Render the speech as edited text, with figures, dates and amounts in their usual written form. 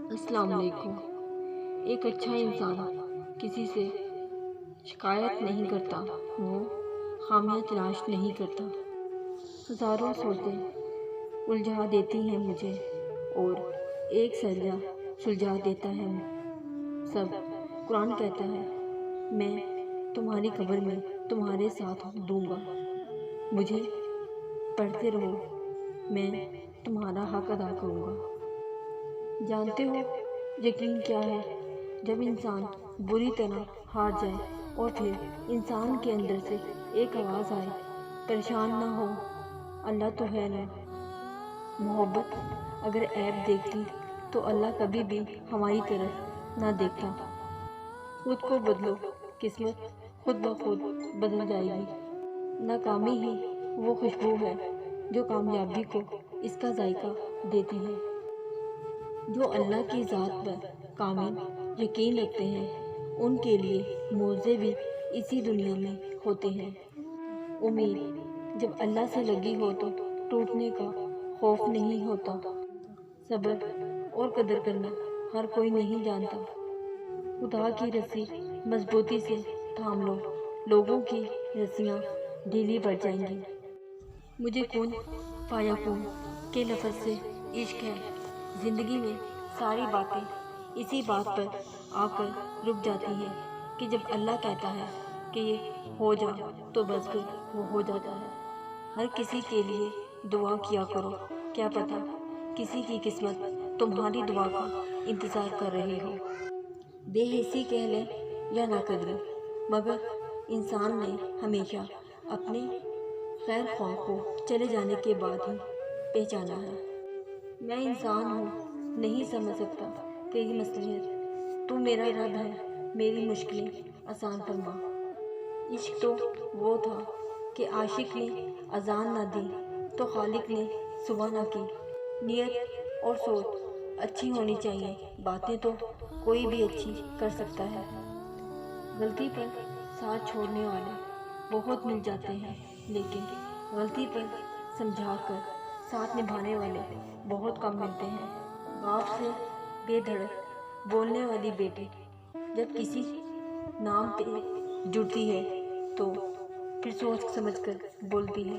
अस्सलाम वालेकुम। एक अच्छा इंसान किसी से शिकायत नहीं करता, वो खामियां तलाश नहीं करता। हज़ारों सोचें उलझा देती हैं मुझे और एक सरिया सुलझा देता है सब। कुरान कहता है, मैं तुम्हारी कब्र में तुम्हारे साथ दूंगा। मुझे पढ़ते रहो, मैं तुम्हारा हक अदा करूंगा। जानते हो यकीन क्या है? जब इंसान बुरी तरह हार जाए और फिर इंसान के अंदर से एक आवाज़ आए, परेशान ना हो, अल्लाह तो है ना। मोहब्बत अगर ऐब देखती तो अल्लाह कभी भी हमारी तरफ ना देखता। खुद को बदलो, किस्मत खुद ब खुद बदल जाएगी। नाकामी ही वो खुशबू है जो कामयाबी को इसका जायका देती है। जो अल्लाह की ज़ात पर कामिल यकीन रखते हैं, उनके लिए मौज़े भी इसी दुनिया में होते हैं। उम्मीद जब अल्लाह से लगी हो तो टूटने का खौफ नहीं होता। सब्र और कदर करना हर कोई नहीं जानता। खुदा की रस्सी मजबूती से थाम लो, लोगों की रस्सियाँ ढीली पड़ जाएंगी। मुझे कौन पाया कौन के लफ्ज़ से इश्क है। ज़िंदगी में सारी बातें इसी बात पर आकर रुक जाती हैं कि जब अल्लाह कहता है कि ये हो जा तो बस फिर वो हो जाता है। हर किसी के लिए दुआ किया करो, क्या पता किसी की किस्मत तुम्हारी दुआ का इंतज़ार कर रही हो। बेहिसी कह ले या ना कदरी, मगर इंसान ने हमेशा अपने खैर ख्वाह को चले जाने के बाद ही पहचाना है। मैं इंसान हूँ, नहीं समझ सकता तेरी मसलियत। तू मेरा रब है, मेरी मुश्किलें आसान फरमा। इश्क तो वो था कि आशिक ने अजान ना दी तो खालिक ने सुबह ना की। नियत और सोच अच्छी होनी चाहिए, बातें तो कोई भी अच्छी कर सकता है। गलती पर साथ छोड़ने वाले बहुत मिल जाते हैं, लेकिन गलती पर समझाकर साथ निभाने वाले बहुत कम मिलते हैं। बाप से बेधड़क बोलने वाली बेटी जब किसी नाम पे जुड़ती है तो फिर सोच समझ कर बोलती है।